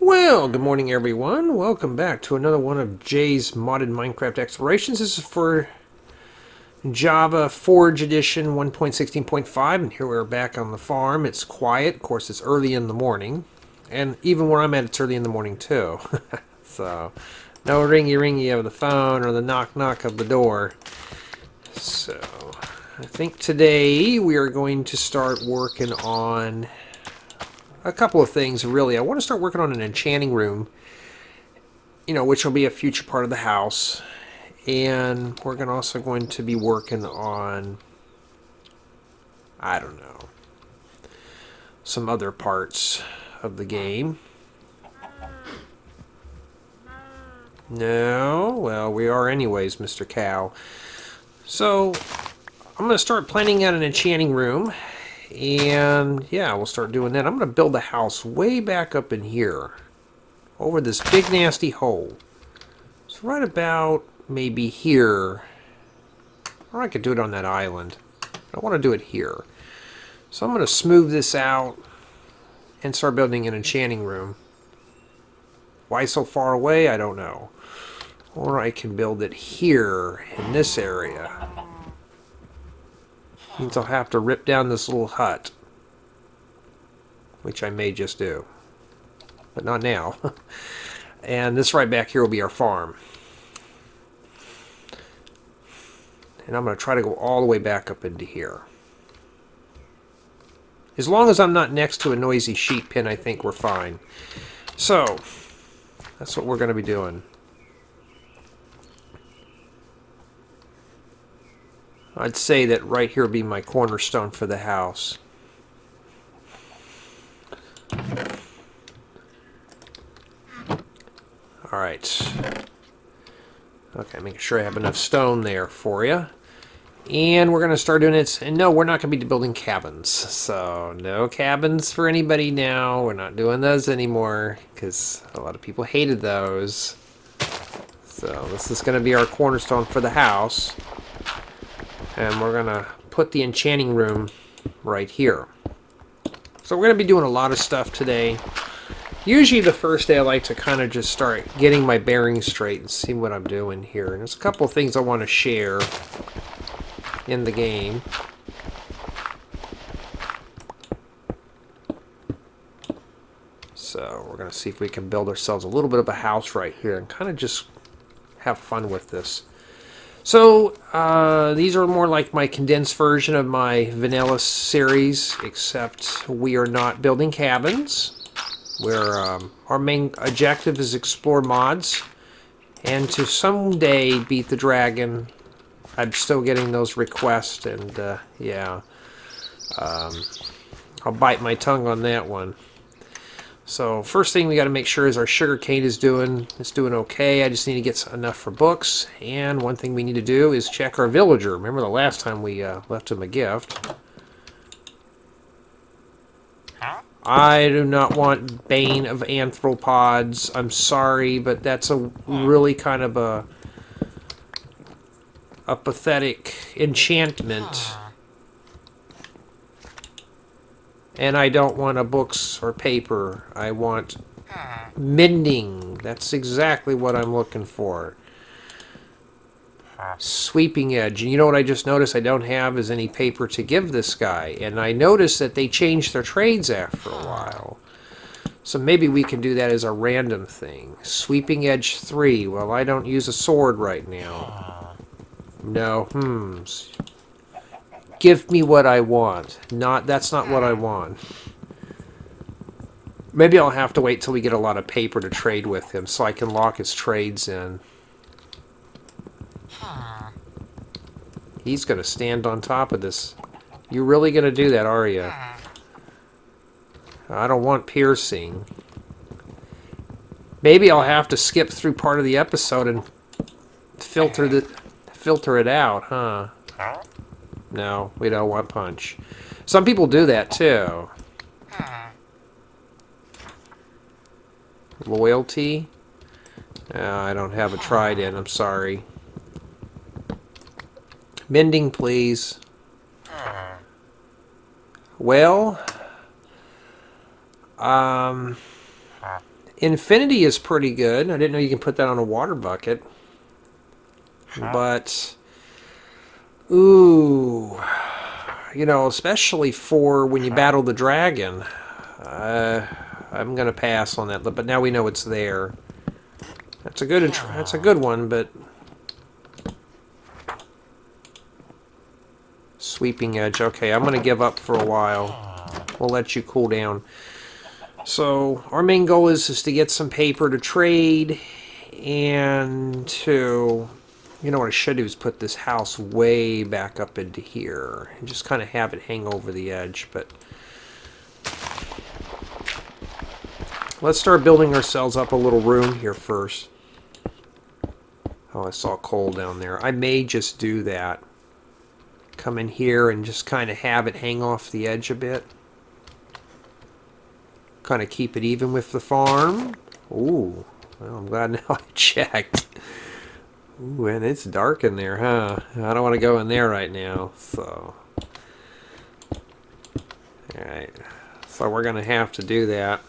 Well, good morning everyone. Welcome back to another one of Jay's modded Minecraft explorations. This is for Java Forge Edition 1.16.5, and here we're back on the farm. It's quiet. Of course, it's early in the morning. And even where I'm at, it's early in the morning too. So, no ringy-ringy of the phone or the knock-knock of the door. So, I think today we are going to start working on a couple of things, really. I want to start working on an enchanting room, which will be a future part of the house. And we're also going to be working on, I don't know, some other parts of the game. No? Well, we are anyways, Mr. Cow. So, I'm going to start planning out an enchanting room. And, yeah, we'll start doing that. I'm going to build a house way back up in here, over this big nasty hole. So right about maybe here. Or I could do it on that island. I want to do it here. So I'm going to smooth this out and start building an enchanting room. Why so far away? I don't know. Or I can build it here in this area. Means I'll have to rip down this little hut, which I may just do. But not now. And this right back here will be our farm. And I'm going to try to go all the way back up into here. As long as I'm not next to a noisy sheep pen, I think we're fine. So, that's what we're going to be doing. I'd say that right here will be my cornerstone for the house. Alright. Okay, making sure I have enough stone there for you. And we're going to start doing it. And no, we're not going to be building cabins. So, no cabins for anybody now. We're not doing those anymore, because a lot of people hated those. So, this is going to be our cornerstone for the house. And we're going to put the enchanting room right here. So, we're going to be doing a lot of stuff today. Usually the first day I like to kind of just start getting my bearings straight and see what I'm doing here. And there's a couple of things I want to share in the game. So we're going to see if we can build ourselves a little bit of a house right here and kind of just have fun with this. So these are more like my condensed version of my vanilla series, except we are not building cabins. Where our main objective is explore mods and to someday beat the dragon. I'm still getting those requests, and yeah, I'll bite my tongue on that one. So first thing we got to make sure is our sugarcane is doing okay. I just need to get enough for books, and one thing we need to do is check our villager. Remember the last time we left him a gift. I do not want Bane of Arthropods. I'm sorry, but that's a really kind of a pathetic enchantment. And I don't want a books or paper. I want mending. That's exactly what I'm looking for. Sweeping edge. And you know what I just noticed I don't have is any paper to give this guy. And I noticed that they changed their trades after a while. So maybe we can do that as a random thing. Sweeping edge 3. Well, I don't use a sword right now. No. Give me what I want. That's not what I want. Maybe I'll have to wait till we get a lot of paper to trade with him so I can lock his trades in. He's going to stand on top of this. You're really going to do that, are you? I don't want piercing. Maybe I'll have to skip through part of the episode and filter it out, huh? No, we don't want punch. Some people do that, too. Loyalty? I don't have a trident, I'm sorry. Mending, please. Well, Infinity is pretty good. I didn't know you can put that on a water bucket. But, ooh, you know, especially for when you battle the dragon, I'm gonna pass on that. But now we know it's there. That's a good one, but sweeping edge. Okay, I'm gonna give up for a while. We'll let you cool down. So our main goal is to get some paper to trade and to, you know what I should do is put this house way back up into here and just kind of have it hang over the edge. But let's start building ourselves up a little room here first. Oh, I saw coal down there. I may just do that. Come in here and just kind of have it hang off the edge a bit. Kind of keep it even with the farm. Ooh, well, I'm glad now I checked. Ooh, and it's dark in there, huh? I don't want to go in there right now, so. Alright, so we're going to have to do that.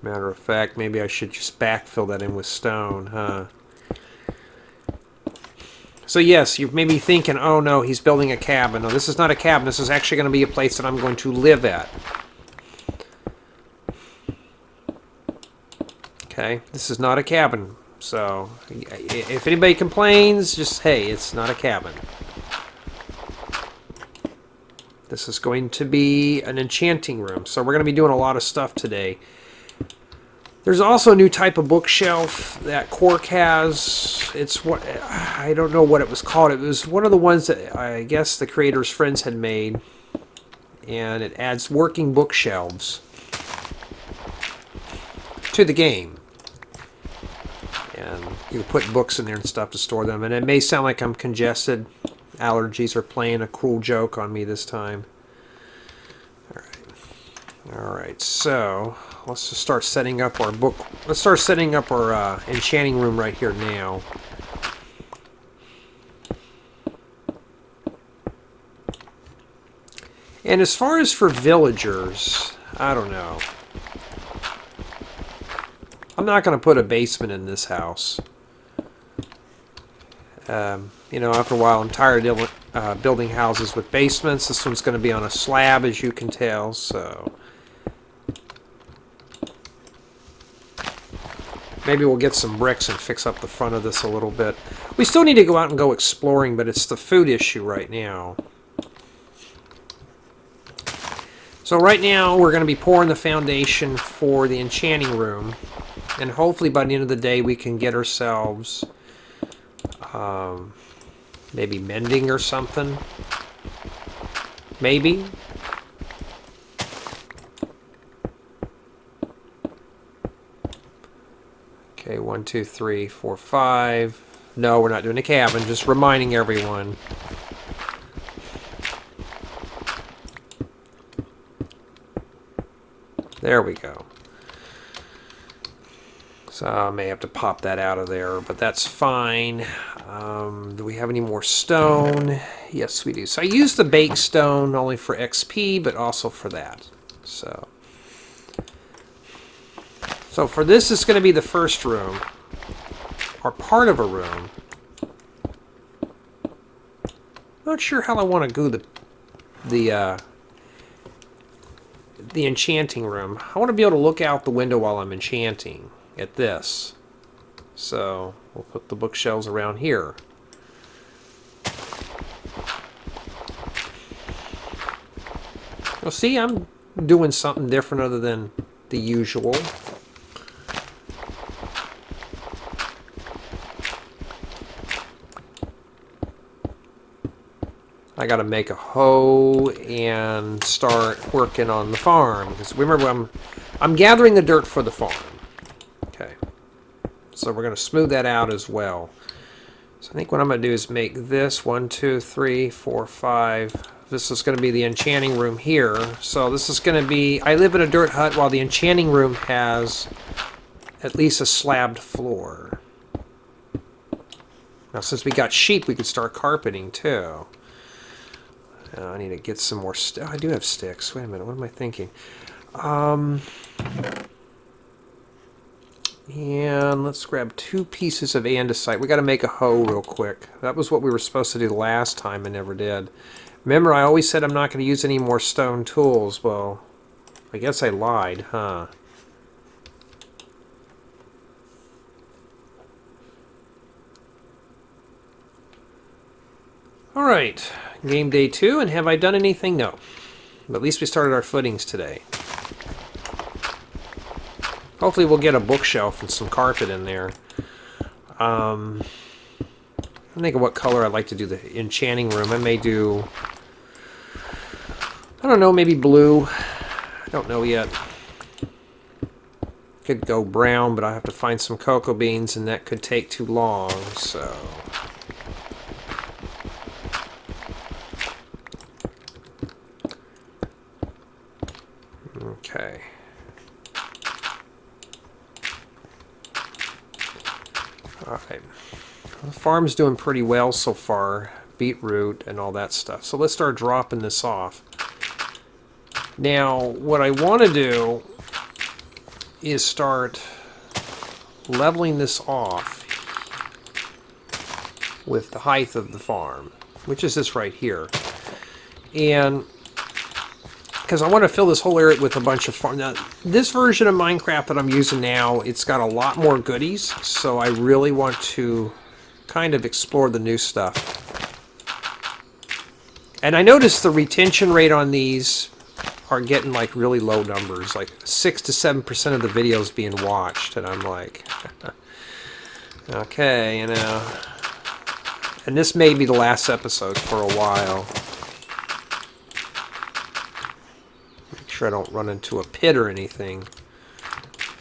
Matter of fact, maybe I should just backfill that in with stone, huh? So yes, you may be thinking, oh no, he's building a cabin. No, this is not a cabin. This is actually going to be a place that I'm going to live at. Okay, this is not a cabin. So, if anybody complains, just, hey, it's not a cabin. This is going to be an enchanting room. So we're going to be doing a lot of stuff today. There's also a new type of bookshelf that Quark has. It's what I don't know what it was called. It was one of the ones that I guess the creator's friends had made, and it adds working bookshelves to the game. And you can put books in there and stuff to store them. And it may sound like I'm congested. Allergies are playing a cruel joke on me this time. All right. So let's just start setting up our book. Let's start setting up our enchanting room right here now. And as far as for villagers, I don't know. I'm not going to put a basement in this house. You know, after a while, I'm tired of building houses with basements. This one's going to be on a slab, as you can tell, so maybe we'll get some bricks and fix up the front of this a little bit. We still need to go out and go exploring, but it's the food issue right now. So right now, we're going to be pouring the foundation for the enchanting room. And hopefully by the end of the day, we can get ourselves maybe mending or something. Maybe. Okay, 1, 2, 3, 4, 5. No, we're not doing a cabin. Just reminding everyone. There we go. So I may have to pop that out of there, but that's fine. Do we have any more stone? Yes, we do. So I use the baked stone only for XP, but also for that. So for this is going to be the first room, or part of a room. Not sure how I want to do the enchanting room. I want to be able to look out the window while I'm enchanting at this. So we'll put the bookshelves around here. Well, see, I'm doing something different other than the usual. I got to make a hoe and start working on the farm, because remember I'm gathering the dirt for the farm. Okay, so we're going to smooth that out as well. So I think what I'm going to do is make this 1, 2, 3, 4, 5. This is going to be the enchanting room here. So this is going to be, I live in a dirt hut while the enchanting room has at least a slabbed floor. Now since we got sheep, we could start carpeting too. I need to get some more I do have sticks. Wait a minute, what am I thinking? And let's grab 2 pieces of andesite. We got to make a hoe real quick. That was what we were supposed to do last time and never did. Remember, I always said I'm not going to use any more stone tools. Well, I guess I lied, huh? Alright, game day 2, and have I done anything? No. But at least we started our footings today. Hopefully we'll get a bookshelf and some carpet in there. I'm thinking what color I'd like to do the enchanting room. I may do, I don't know, maybe blue. I don't know yet. Could go brown, but I have to find some cocoa beans, and that could take too long, so... Okay. Alright. The farm's doing pretty well so far. Beetroot and all that stuff. So let's start dropping this off. Now, what I want to do is start leveling this off with the height of the farm, which is this right here. And because I want to fill this whole area with a bunch of farm. Now, this version of Minecraft that I'm using now, it's got a lot more goodies, so I really want to kind of explore the new stuff. And I noticed the retention rate on these are getting like really low numbers, like 6 to 7% of the videos being watched, and I'm like, okay, you know. And this may be the last episode for a while. Sure I don't run into a pit or anything.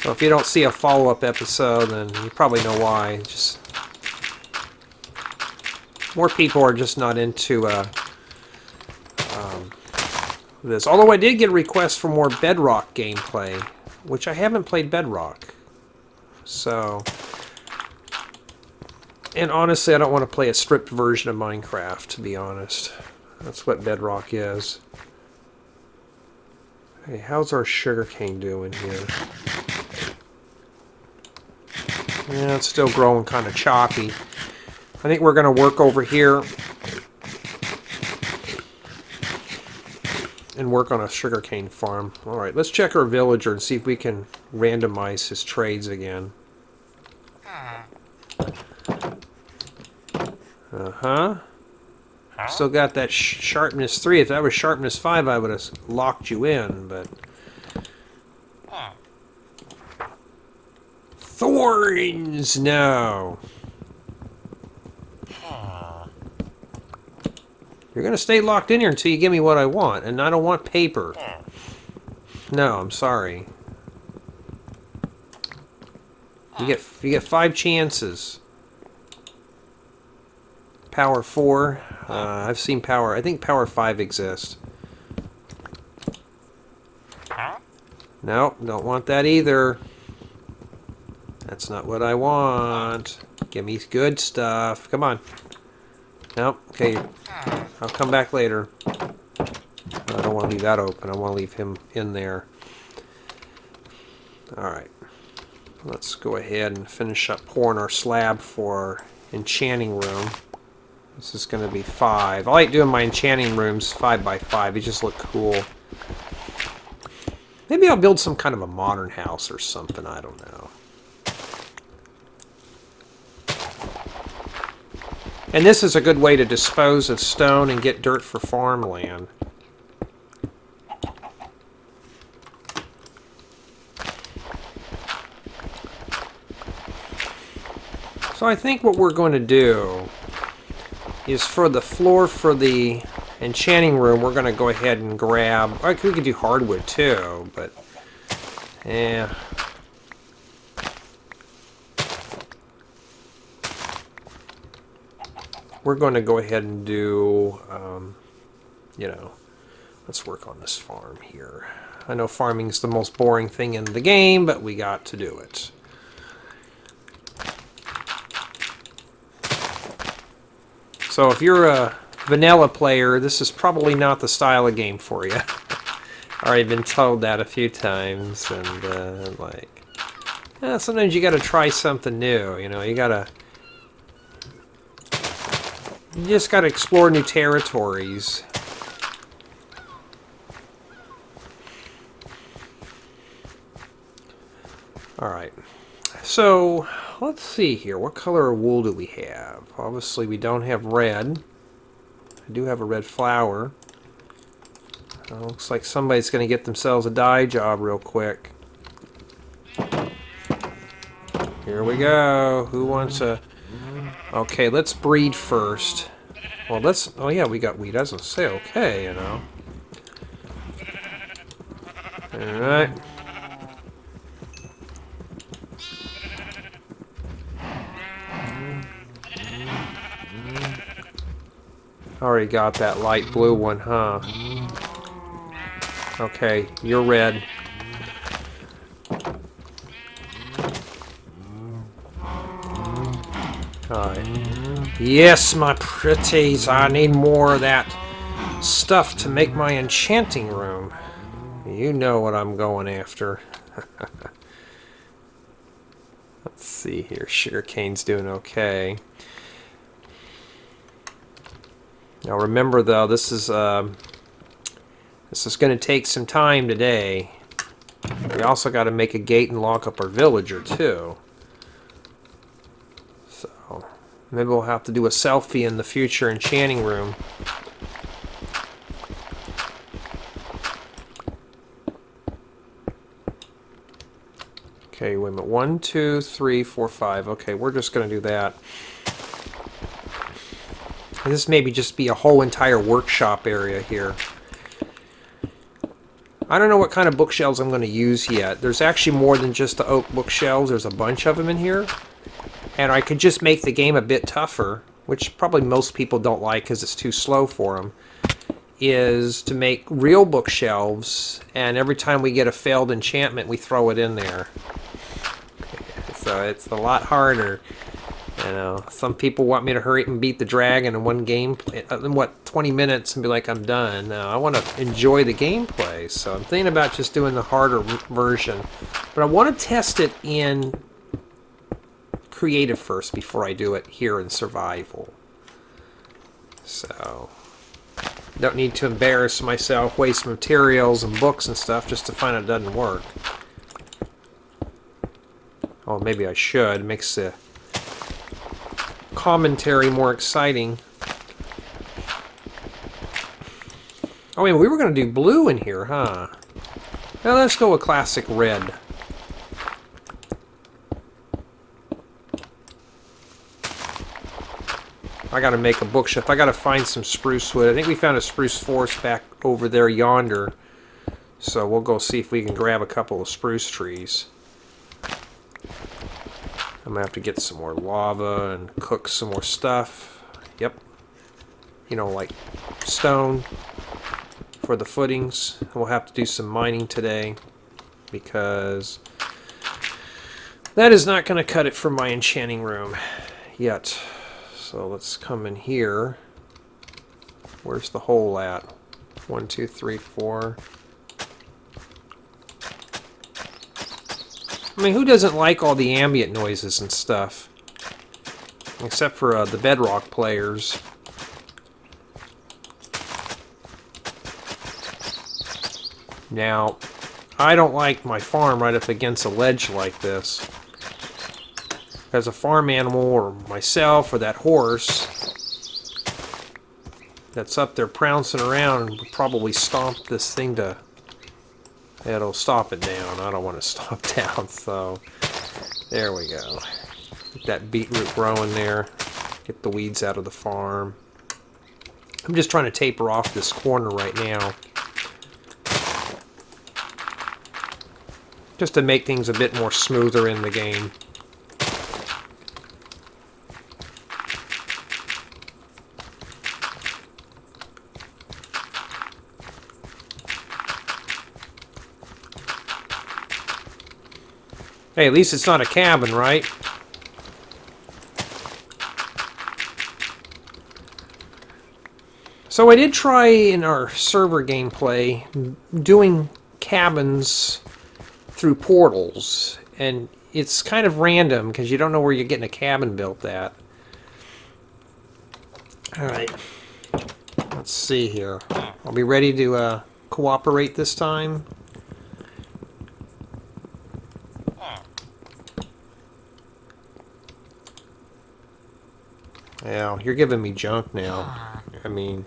So if you don't see a follow-up episode, then you probably know why. Just more people are just not into this. Although I did get requests for more Bedrock gameplay, which I haven't played Bedrock. So, and honestly, I don't want to play a stripped version of Minecraft, to be honest. That's what Bedrock is. Hey, how's our sugarcane doing here? Yeah, it's still growing kind of choppy. I think we're going to work over here and work on a sugarcane farm. Alright, let's check our villager and see if we can randomize his trades again. Uh-huh. Still got that sharpness 3. If that was sharpness 5, I would have locked you in, but... Thorns! No. You're going to stay locked in here until you give me what I want, and I don't want paper. No, I'm sorry. You get 5 chances. Power 4. I've seen power. I think power 5 exists. No, don't want that either. That's not what I want. Give me good stuff. Come on. Nope. Okay. I'll come back later. I don't want to leave that open. I want to leave him in there. Alright. Let's go ahead and finish up pouring our slab for our enchanting room. This is going to be 5. I like doing my enchanting rooms 5 by 5. They just look cool. Maybe I'll build some kind of a modern house or something. I don't know. And this is a good way to dispose of stone and get dirt for farmland. So I think what we're going to do is for the floor for the enchanting room, we're going to go ahead and grab... we could do hardwood too, but... yeah. We're going to go ahead and do, you know, let's work on this farm here. I know farming's the most boring thing in the game, but we got to do it. So if you're vanilla player, this is probably not the style of game for you. Already been told that a few times, and like, sometimes you got to try something new. You know, you just got to explore new territories. All right, so let's see here. What color of wool do we have? Obviously, we don't have red. I do have a red flower. Looks like somebody's going to get themselves a dye job real quick. Here we go. Who wants a... Okay, let's breed first. Well, let's... Oh, yeah, we got wheat. Doesn't say okay, you know. Alright. Already got that light blue one, huh? Okay, you're red. Alright. Yes, my pretties, I need more of that stuff to make my enchanting room. You know what I'm going after. Let's see here. Sugarcane's doing okay. Now remember though, this is going to take some time today. We also got to make a gate and lock up our villager too. So maybe we'll have to do a selfie in the future enchanting room. Okay, wait a minute. 1, 2, 3, 4, 5. Okay, we're just going to do that. And this maybe just be a whole entire workshop area here. I don't know what kind of bookshelves I'm going to use yet. There's actually more than just the oak bookshelves. There's a bunch of them in here. And I could just make the game a bit tougher, which probably most people don't like because it's too slow for them, is to make real bookshelves, and every time we get a failed enchantment, we throw it in there. So it's a lot harder. You know, some people want me to hurry up and beat the dragon in one game, in what, 20 minutes and be like, I'm done. No, I want to enjoy the gameplay, so I'm thinking about just doing the harder version. But I want to test it in creative first before I do it here in survival. So, don't need to embarrass myself, waste materials and books and stuff just to find out it doesn't work. Oh, maybe I should. It makes the commentary more exciting. Oh, wait, we were going to do blue in here, huh? Now let's go with classic red. I got to make a bookshelf. I got to find some spruce wood. I think we found a spruce forest back over there yonder. So we'll go see if we can grab a couple of spruce trees. I'm going to have to get some more lava and cook some more stuff. Yep. You know, like stone for the footings. We'll have to do some mining today because that is not going to cut it for my enchanting room yet. So let's come in here. Where's the hole at? 1, 2, 3, 4. I mean, who doesn't like all the ambient noises and stuff? Except for the bedrock players. Now, I don't like my farm right up against a ledge like this. As a farm animal, or myself, or that horse that's up there trouncing around and would probably stomp this thing to... It'll stop it down. I don't want to stop down, so there we go. Get that beetroot growing there. Get the weeds out of the farm. I'm just trying to taper off this corner right now, just to make things a bit more smoother in the game. Hey, at least it's not a cabin, right? So I did try in our server gameplay doing cabins through portals, and it's kind of random because you don't know where you're getting a cabin built at. Alright, let's see here. I'll be ready to cooperate this time. Yeah, you're giving me junk now. I mean...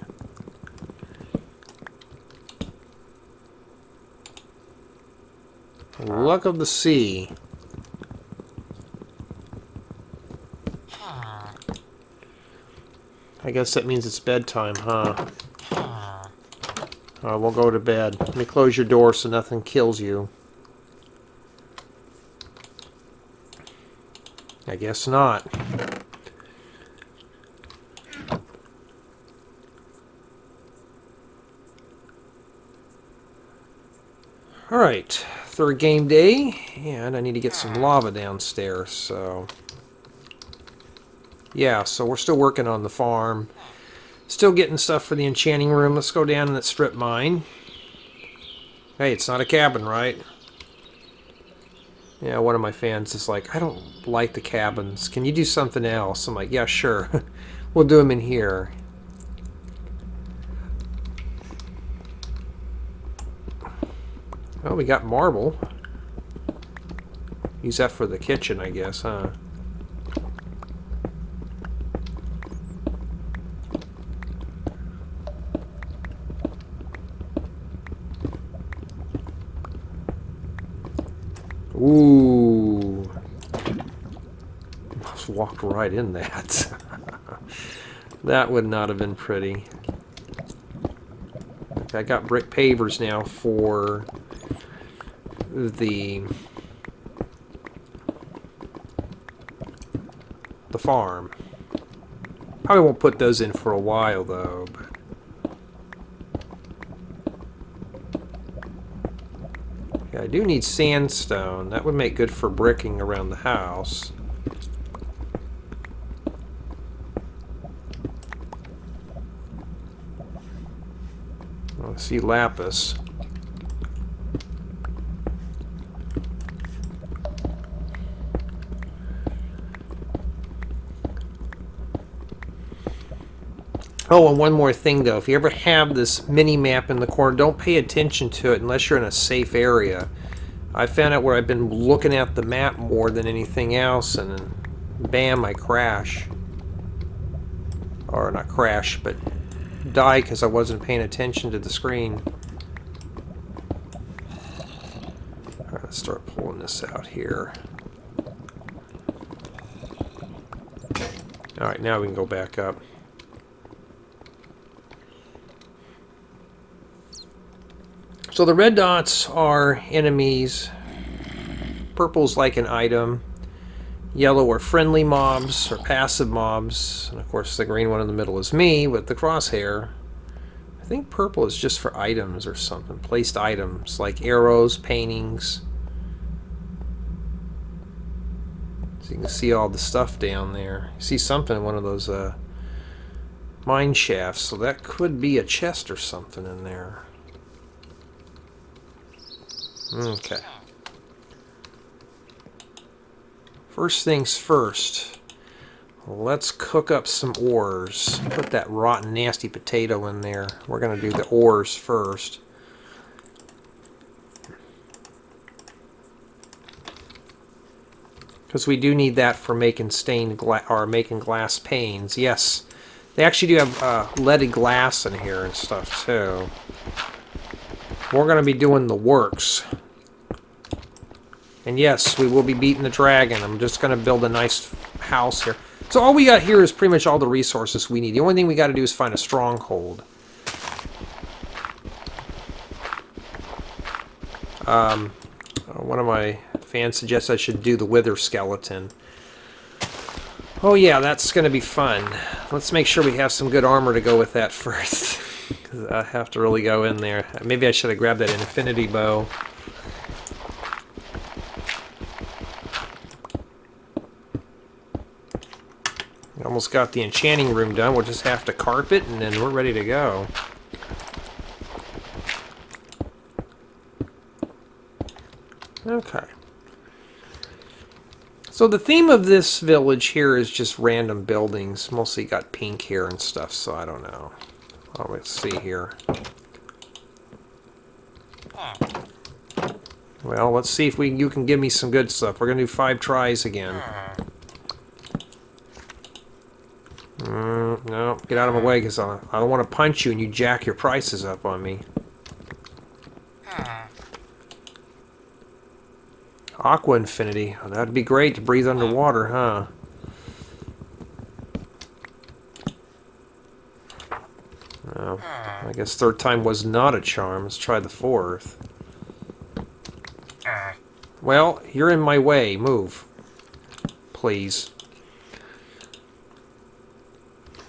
Luck of the sea. I guess that means it's bedtime, huh? We'll go to bed. Let me close your door so nothing kills you. I guess not. Alright, third game day, and I need to get some lava downstairs, so... Yeah, so we're still working on the farm. Still getting stuff for the enchanting room. Let's go down in that strip mine. Hey, it's not a cabin, right? Yeah, one of my fans is like, I don't like the cabins. Can you do something else? I'm like, yeah, sure. We'll do them in here. Oh, we got marble. Use that for the kitchen, I guess, huh? Ooh. Almost walked right in that. That would not have been pretty. Okay, I got brick pavers now for the farm. Probably won't put those in for a while though, but yeah, I do need sandstone. That would make good for bricking around the house. I see lapis. Oh, and one more thing though, if you ever have this mini-map in the corner, don't pay attention to it unless you're in a safe area. I found out where I've been looking at the map more than anything else, and then bam, I crash. Or not crash, but die because I wasn't paying attention to the screen. Alright, let's start pulling this out here. Alright, now we can go back up. So the red dots are enemies, purple's like an item, yellow are friendly mobs or passive mobs, and of course the green one in the middle is me with the crosshair. I think purple is just for items or something, placed items like arrows, paintings. So you can see all the stuff down there. You see something in one of those mine shafts, so that could be a chest or something in there. Okay. First things first, let's cook up some ores. Put that rotten, nasty potato in there. We're going to do the ores first. Because we do need that for making stained glass or making glass panes. Yes, they actually do have leaded glass in here and stuff too. We're going to be doing the works. And yes, we will be beating the dragon. I'm just going to build a nice house here. So all we got here is pretty much all the resources we need. The only thing we got to do is find a stronghold. One of my fans suggests I should do the wither skeleton. Oh yeah, that's going to be fun. Let's make sure we have some good armor to go with that first. Because I have to really go in there. Maybe I should have grabbed that infinity bow. almost got the enchanting room done. We'll just have to carpet, and then we're ready to go. Okay. So the theme of this village here is just random buildings. Mostly got pink here and stuff, so I don't know. Oh, let's see here. Well, let's see if you can give me some good stuff. We're going to do 5 tries again. No, get out of my way, because I don't want to punch you and you jack your prices up on me. Aqua Infinity. Oh, that'd be great to breathe underwater, huh? Oh, I guess 3rd time was not a charm. Let's try the 4th. Well, you're in my way. Move. Please.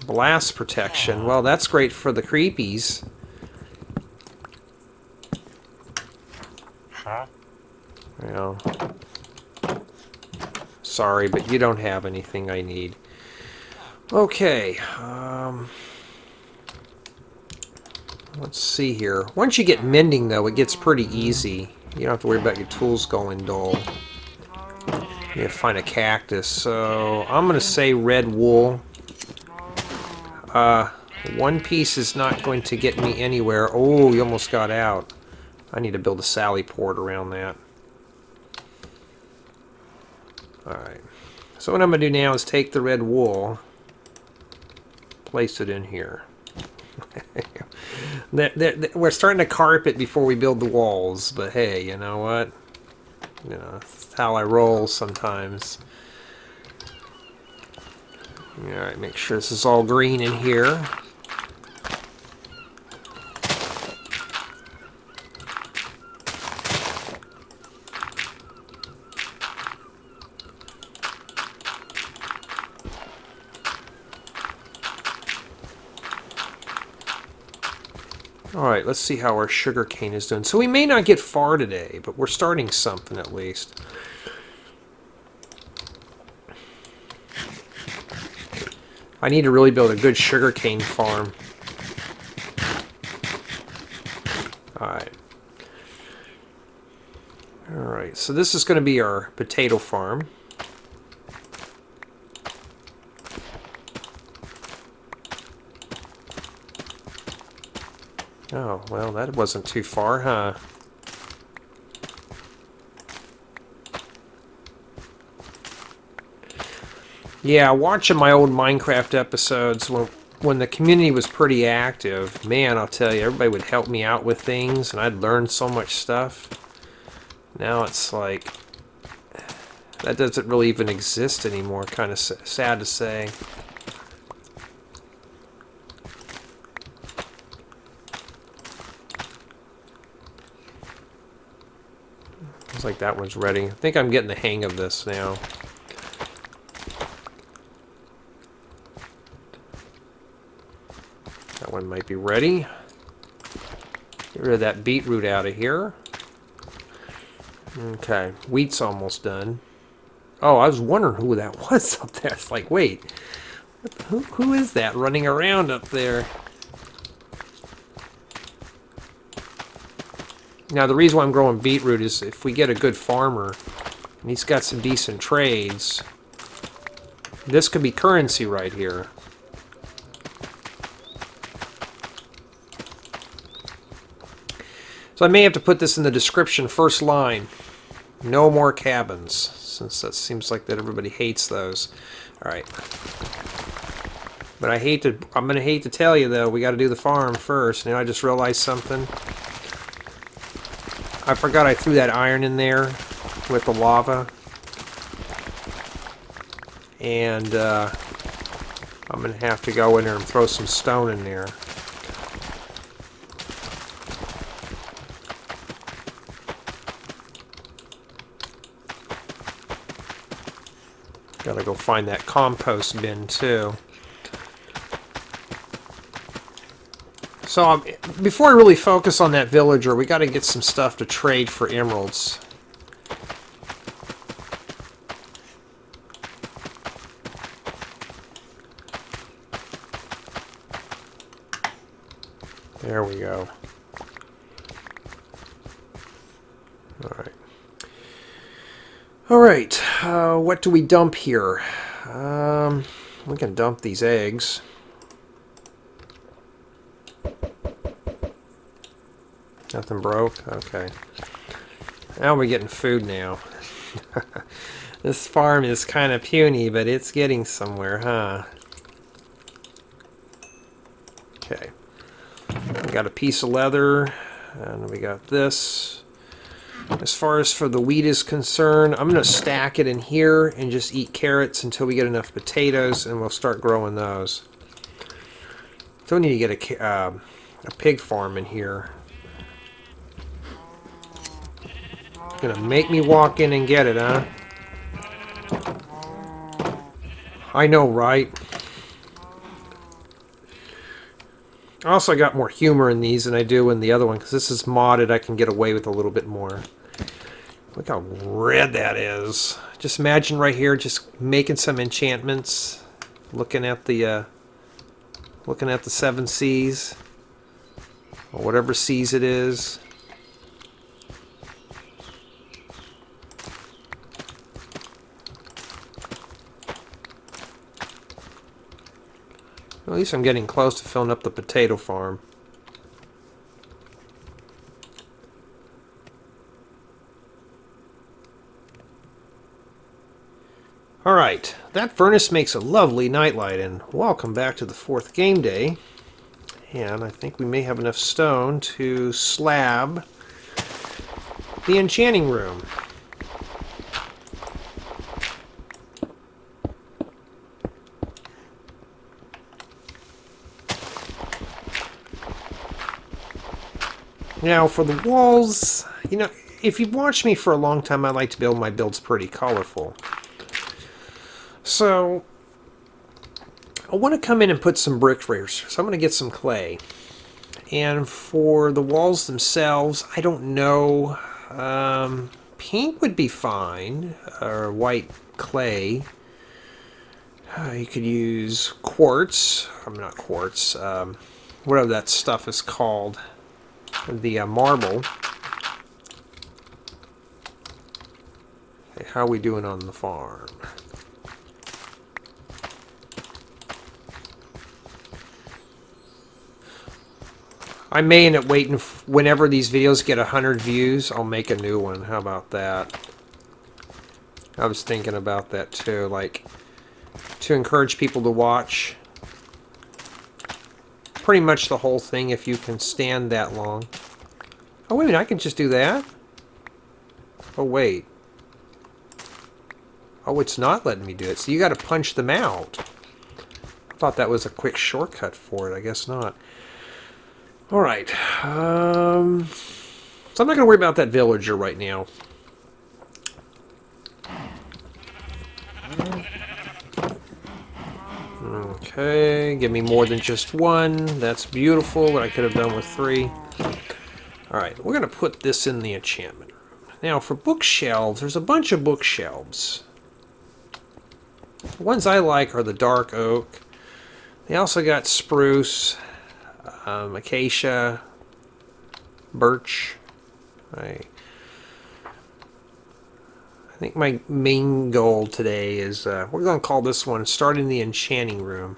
Blast protection. Well, that's great for the creepies. Well, sorry, but you don't have anything I need. Okay. Let's see here. Once you get mending, though, it gets pretty easy. You don't have to worry about your tools going dull. You find a cactus. So I'm going to say red wool. 1 piece is not going to get me anywhere. Oh, you almost got out. I need to build a sally port around that. Alright. So what I'm going to do now is take the red wool, place it in here. We're starting to carpet before we build the walls, but hey, you know what? You know, that's how I roll sometimes. Alright, make sure this is all green in here. Alright, let's see how our sugarcane is doing. So we may not get far today, but we're starting something at least. I need to really build a good sugarcane farm. Alright. Alright, so this is going to be our potato farm. Oh, well, that wasn't too far, huh? Yeah, watching my old Minecraft episodes when the community was pretty active, man, I'll tell you, everybody would help me out with things, and I'd learn so much stuff. Now it's like, that doesn't really even exist anymore, kind of sad to say. Looks like that one's ready. I think I'm getting the hang of this now. That one might be ready. Get rid of that beetroot out of here. Okay, wheat's almost done. Oh, I was wondering who that was up there. It's like, wait, who is that running around up there? Now, the reason why I'm growing beetroot is if we get a good farmer, and he's got some decent trades, this could be currency right here. So I may have to put this in the description, first line. No more cabins, since that seems like that everybody hates those. Alright. But I'm gonna hate to tell you though, we gotta do the farm first. Now I just realized something. I forgot I threw that iron in there with the lava. And I'm gonna have to go in there and throw some stone in there. Gotta go find that compost bin too. So before I really focus on that villager, we gotta get some stuff to trade for emeralds. There we go. Alright. Alright, what do we dump here? We can dump these eggs. Nothing broke? Okay. Now we're getting food now. This farm is kind of puny, but it's getting somewhere, huh? Okay. We got a piece of leather, and we got this. As far as for the wheat is concerned, I'm going to stack it in here and just eat carrots until we get enough potatoes, and we'll start growing those. Don't need to get a pig farm in here. Gonna make me walk in and get it, huh? I know, right? Also, I got more humor in these than I do in the other one, because this is modded. I can get away with a little bit more. Look how red that is. Just imagine right here, just making some enchantments, looking at the seven seas, or whatever seas it is. At least I'm getting close to filling up the potato farm. Alright, that furnace makes a lovely nightlight, and welcome back to the 4th game day. And I think we may have enough stone to slab the enchanting room. Now, for the walls, you know, if you've watched me for a long time, I like to build my builds pretty colorful. So, I want to come in and put some bricks here. So I'm going to get some clay. And for the walls themselves, I don't know. Pink would be fine, or white clay. You could use quartz. I'm not quartz. Whatever that stuff is called. The marble. Okay, how are we doing on the farm? I may end up waiting whenever these videos get 100 views, I'll make a new one. How about that? I was thinking about that too, like to encourage people to watch pretty much the whole thing if you can stand that long. Oh wait a minute, I can just do that? Oh wait. Oh, it's not letting me do it. So you got to punch them out. I thought that was a quick shortcut for it. I guess not. Alright. So I'm not going to worry about that villager right now. Okay, give me more than just one. That's beautiful, but I could have done with 3. Alright, we're going to put this in the enchantment room. Now, for bookshelves, there's a bunch of bookshelves. The ones I like are the dark oak. They also got spruce, acacia, birch. I think my main goal today is, we're going to call this one Starting the Enchanting Room.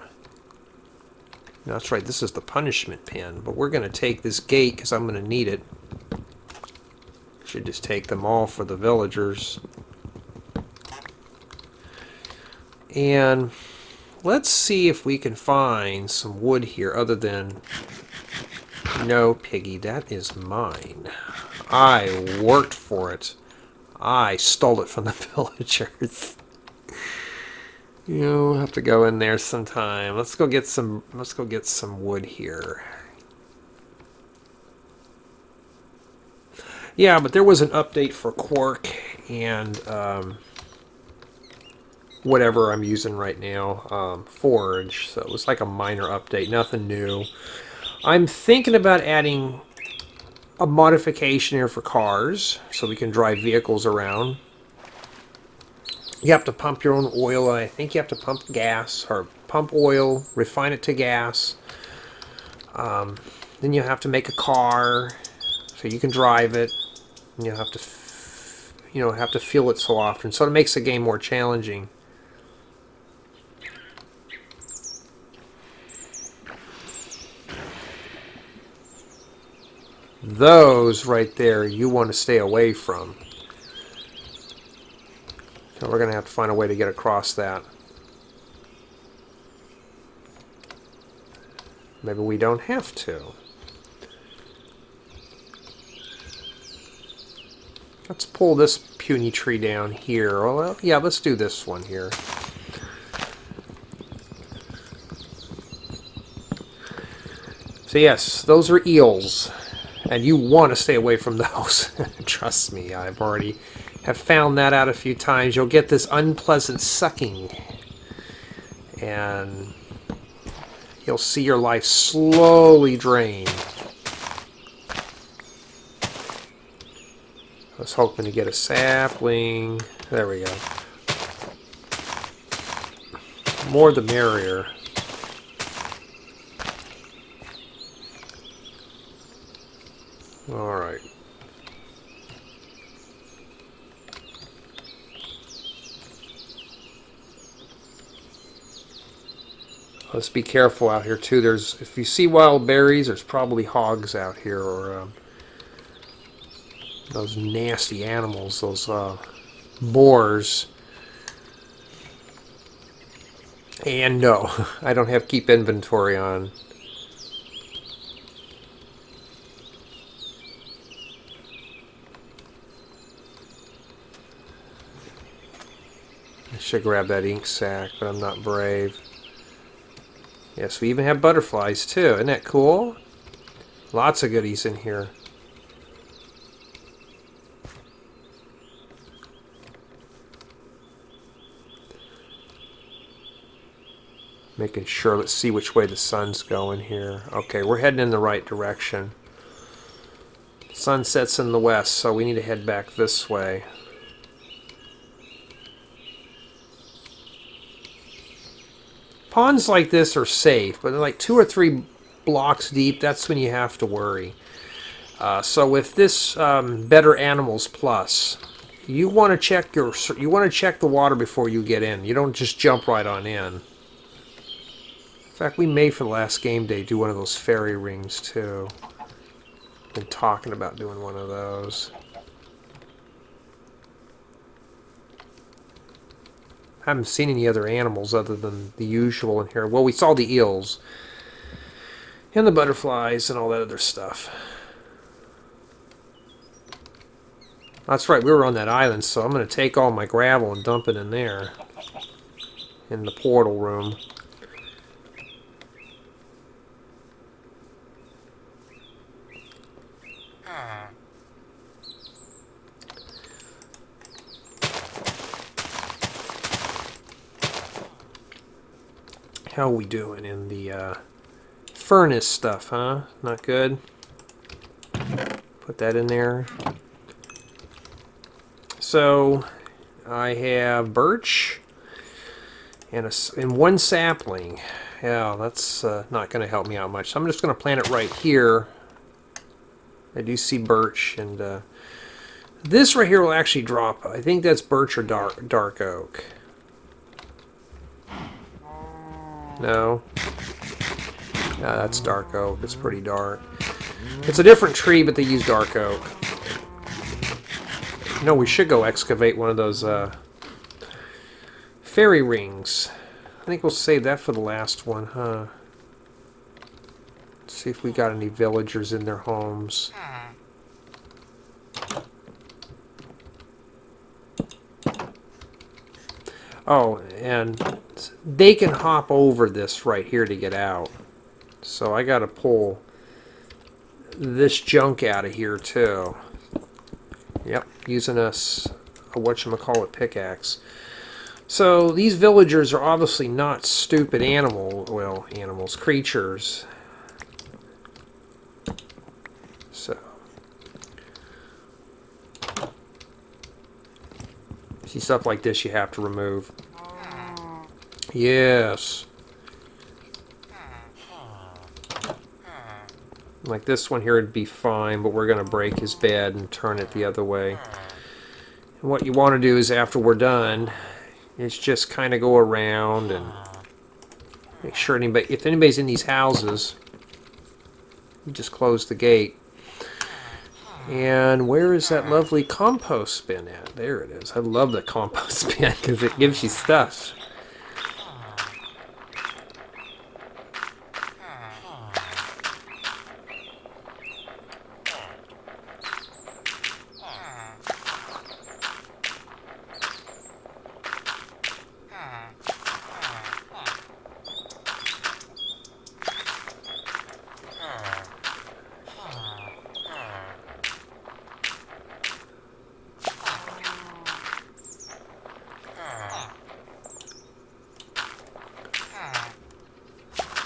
No, that's right, this is the punishment pen, but we're going to take this gate because I'm going to need it. Should just take them all for the villagers. And let's see if we can find some wood here other than... No, Piggy, that is mine. I worked for it. I stole it from the villagers. You'll have to go in there sometime. Let's go get some wood here. Yeah, but there was an update for Quark and whatever I'm using right now, Forge. So it was like a minor update, nothing new. I'm thinking about adding a modification here for cars, so we can drive vehicles around. You have to pump your own oil. I think you have to pump gas, or pump oil, refine it to gas. You Then you have to make a car so you can drive it. And you have to, have to fuel it so often. So it makes the game more challenging. Those right there you want to stay away from. So we're going to have to find a way to get across that. Maybe we don't have to. Let's pull this puny tree down here. Well, yeah, let's do this one here. So yes, those are eels. And you want to stay away from those. Trust me, I've already have found that out a few times. You'll get this unpleasant sucking. And you'll see your life slowly drain. I was hoping to get a sapling. There we go. More the merrier. Alright. Let's be careful out here too. If you see wild berries, there's probably hogs out here, or those nasty animals, those boars. And no, I don't have keep inventory on. I should grab that ink sac, but I'm not brave. Yes, we even have butterflies too. Isn't that cool? Lots of goodies in here. Making sure, let's see which way the sun's going here. Okay, we're heading in the right direction. Sun sets in the west, so we need to head back this way. Ponds like this are safe, but they're like 2 or 3 blocks deep. That's when you have to worry. So with this Better Animals Plus, you want to check the water before you get in. You don't just jump right on in. In fact, we may for the last game day do one of those fairy rings too. Been talking about doing one of those. I haven't seen any other animals other than the usual in here. Well, we saw the eels. And the butterflies and all that other stuff. That's right, we were on that island, so I'm going to take all my gravel and dump it in there. In the portal room. How are we doing in the furnace stuff, huh? Not good. Put that in there. So I have birch and one sapling. Yeah, that's not going to help me out much. So I'm just going to plant it right here. I do see birch, and this right here will actually drop. I think that's birch or dark oak. No. That's dark oak. It's pretty dark. It's a different tree, but they use dark oak. No, we should go excavate one of those fairy rings. I think we'll save that for the last one, huh? Let's see if we got any villagers in their homes. Oh, and they can hop over this right here to get out. So I gotta pull this junk out of here too. Yep, using a whatchamacallit pickaxe. So these villagers are obviously not stupid creatures. So see, stuff like this you have to remove. Yes. Like this one here would be fine, but we're going to break his bed and turn it the other way. And what you want to do is after we're done, is just kind of go around and make sure if anybody's in these houses, you just close the gate. And where is that lovely compost bin at? There it is. I love the compost bin because it gives you stuff.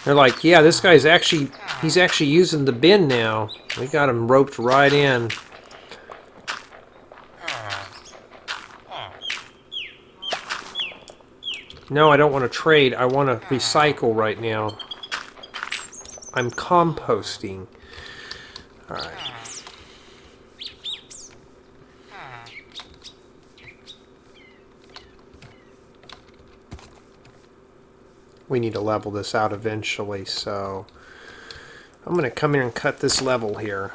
They're like, yeah, this guy's he's actually using the bin now. We got him roped right in. No, I don't want to trade. I want to recycle right now. I'm composting. Alright. We need to level this out eventually, so I'm going to come in and cut this level here.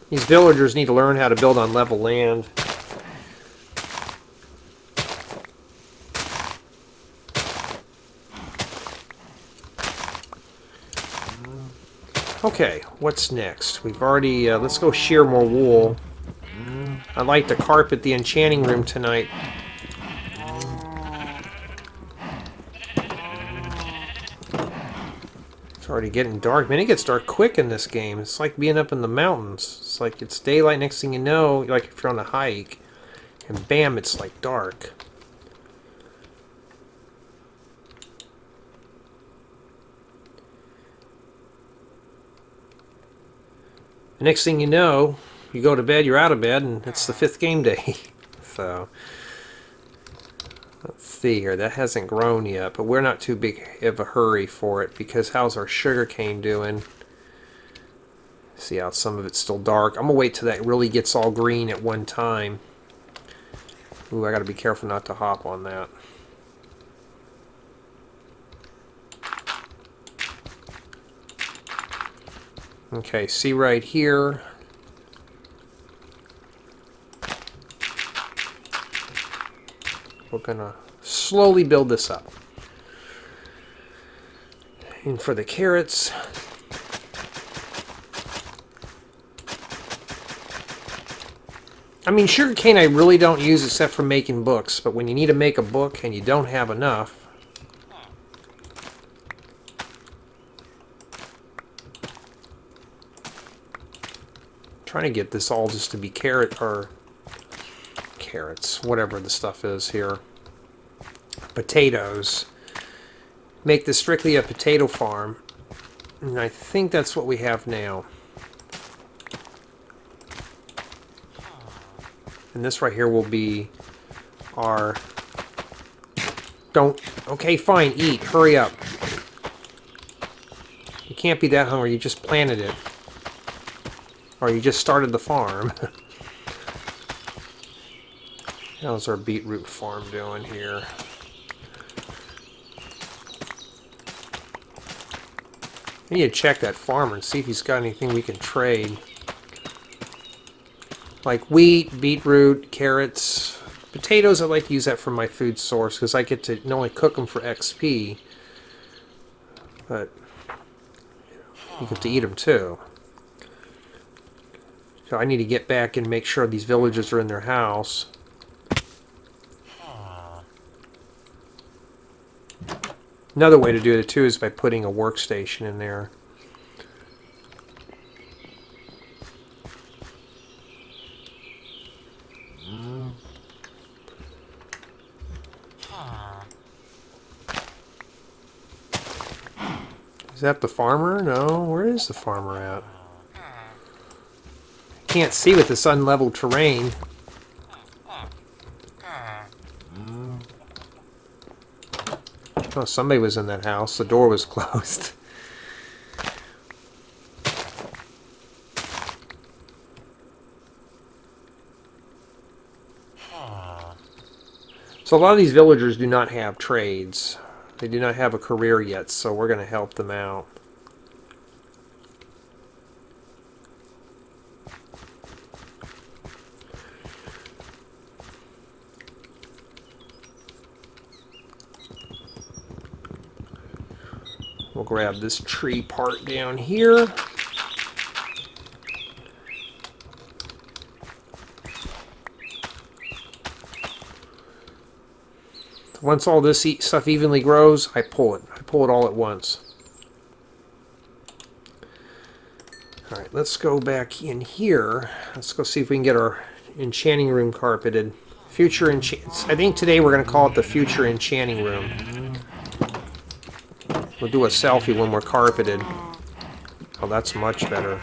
These villagers need to learn how to build on level land. Okay, what's next? We've already, let's go shear more wool. I'd like to carpet the enchanting room tonight. It's already getting dark. Man, it gets dark quick in this game. It's like being up in the mountains. It's like it's daylight, next thing you know, like if you're on a hike, and bam, it's like dark. The next thing you know, you go to bed, you're out of bed, and it's the 5th game day. So, let's see here. That hasn't grown yet, but we're not too big of a hurry for it, because how's our sugarcane doing? See how some of it's still dark. I'm going to wait till that really gets all green at one time. Ooh, I got to be careful not to hop on that. Okay, see right here. We're going to slowly build this up. And for the carrots, I mean, sugarcane I really don't use except for making books, but when you need to make a book and you don't have enough, trying to get this all just to be carrots, whatever the stuff is here. Potatoes. Make this strictly a potato farm. And I think that's what we have now. And this right here will be our... Okay, fine, eat. Hurry up. You can't be that hungry. You just planted it. Or you just started the farm. How's our beetroot farm doing here? I need to check that farmer and see if he's got anything we can trade. Like wheat, beetroot, carrots, potatoes. I like to use that for my food source because I get to not only cook them for XP, but you get to eat them too. So I need to get back and make sure these villagers are in their house. Another way to do it too is by putting a workstation in there. Is that the farmer? No, where is the farmer at? Can't see with this unleveled terrain. Oh, somebody was in that house. The door was closed. So a lot of these villagers do not have trades. They do not have a career yet, so we're going to help them out. We'll grab this tree part down here. Once all this stuff evenly grows, I pull it. I pull it all at once. Alright, let's go back in here. Let's go see if we can get our enchanting room carpeted. Future enchant. I think today we're going to call it the future enchanting room. We'll do a selfie when we're carpeted. Oh, that's much better.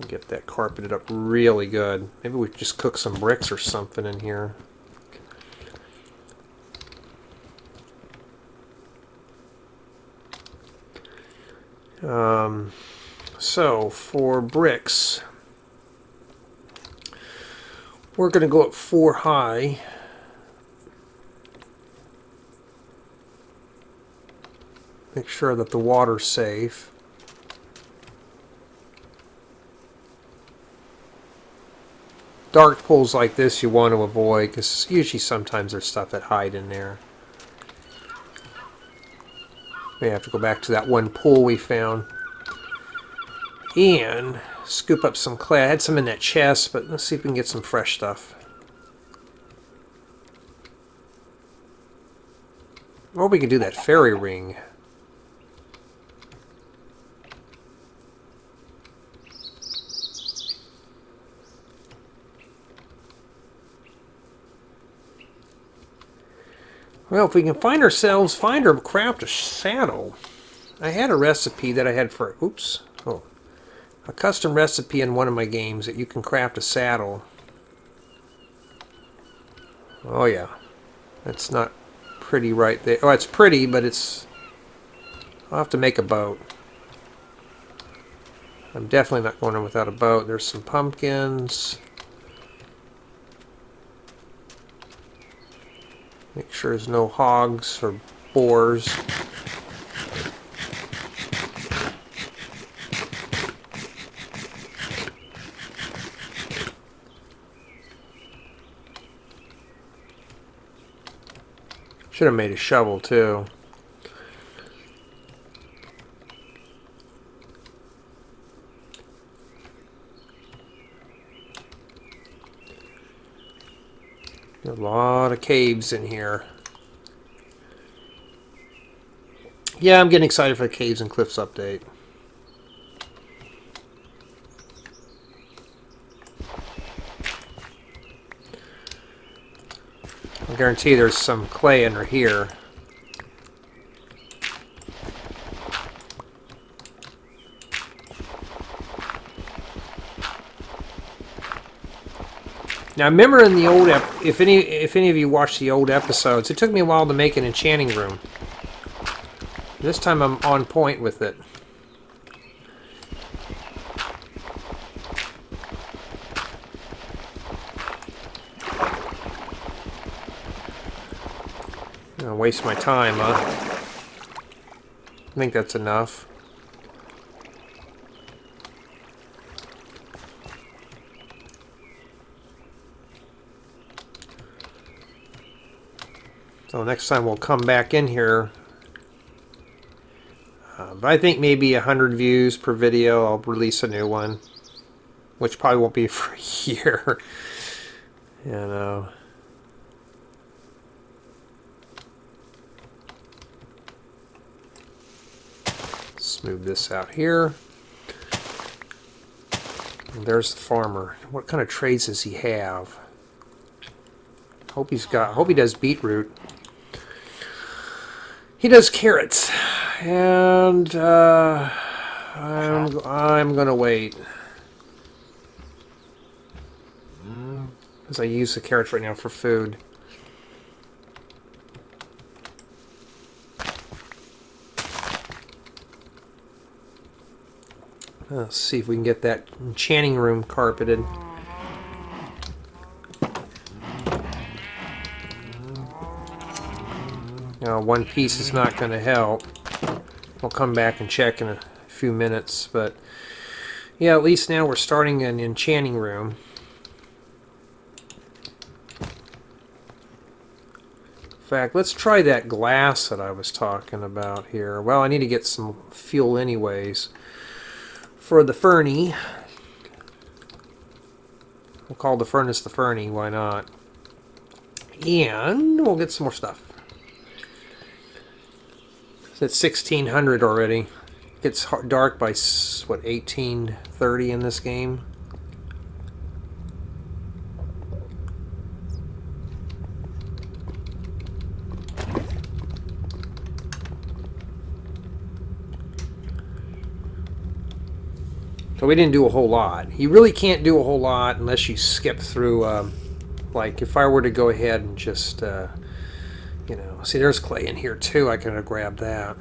Get that carpeted up really good. Maybe we just cook some bricks or something in here. So for bricks, we're going to go up 4 high. Make sure that the water's safe. Dark pools like this you want to avoid, because usually sometimes there's stuff that hide in there. May have to go back to that one pool we found. And scoop up some clay. I had some in that chest, but let's see if we can get some fresh stuff. Or we can do that fairy ring. Well, if we can find or craft a saddle. I had a recipe that I had for, a custom recipe in one of my games that you can craft a saddle. Oh yeah, that's not pretty right there. Oh, it's pretty, but I'll have to make a boat. I'm definitely not going in without a boat. There's some pumpkins. Make sure there's no hogs or boars. Should have made a shovel too. A lot of caves in here. Yeah, I'm getting excited for the Caves and Cliffs update. I guarantee there's some clay under here. Now, remember in the old if any of you watched the old episodes, it took me a while to make an enchanting room. This time I'm on point with it. I'm gonna waste my time, huh? I think that's enough. So next time we'll come back in here. But I think maybe 100 views per video, I'll release a new one. Which probably won't be for a year. You know. Let's move this out here. And there's the farmer. What kind of trades does he have? Hope he does beetroot. He does carrots. And I'm gonna wait. as I use the carrots right now for food. Let's see if we can get that enchanting room carpeted. Now, one piece is not going to help. We'll come back and check in a few minutes, but yeah, at least now we're starting an enchanting room. In fact, let's try that glass that I was talking about here. Well, I need to get some fuel anyways for the Fernie. We'll call the furnace the Fernie, why not? And we'll get some more stuff. It's at 1600 already. It gets dark by, what, 1830 in this game? So we didn't do a whole lot. You really can't do a whole lot unless you skip through, like if I were to go ahead and just, you know, see there's clay in here too. I could have grabbed that.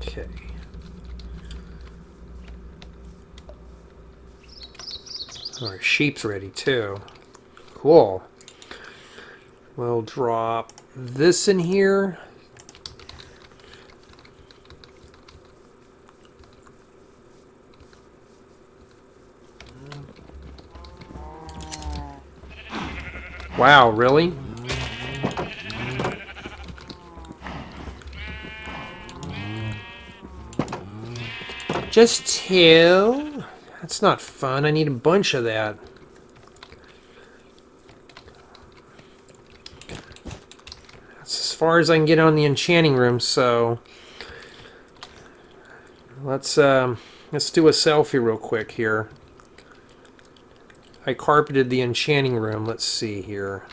Okay. Our sheep's ready too. Cool. We'll drop this in here. Wow, really? Just two? That's not fun. I need a bunch of that. That's as far as I can get on the enchanting room, so let's do a selfie real quick here. I carpeted the enchanting room. Let's see here.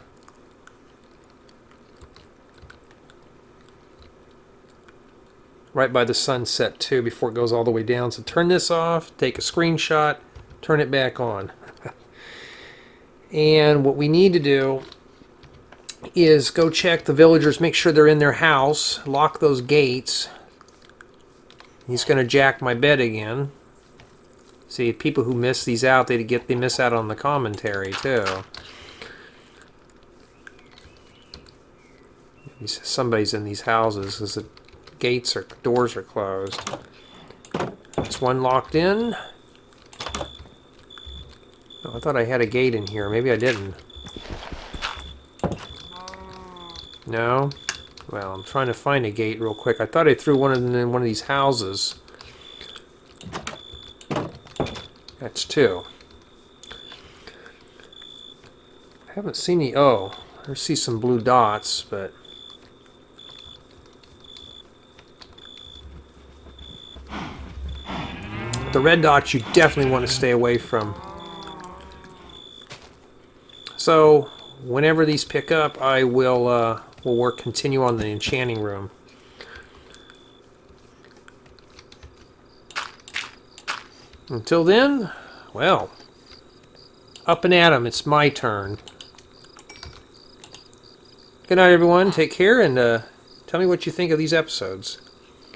Right by the sunset too, before it goes all the way down. So turn this off, take a screenshot, turn it back on. And what we need to do is go check the villagers, make sure they're in their house, lock those gates. He's going to jack my bed again. See, people who miss these out, they miss out on the commentary too. Somebody's in these houses because the doors are closed. This one locked in. Oh, I thought I had a gate in here. Maybe I didn't. No? Well, I'm trying to find a gate real quick. I thought I threw one of them in one of these houses. That's two. I haven't seen the... Oh, I see some blue dots, but... The red dots you definitely want to stay away from. So, whenever these pick up, I will continue on the enchanting room. Until then, well, up and at 'em. It's my turn. Good night, everyone. Take care, and tell me what you think of these episodes.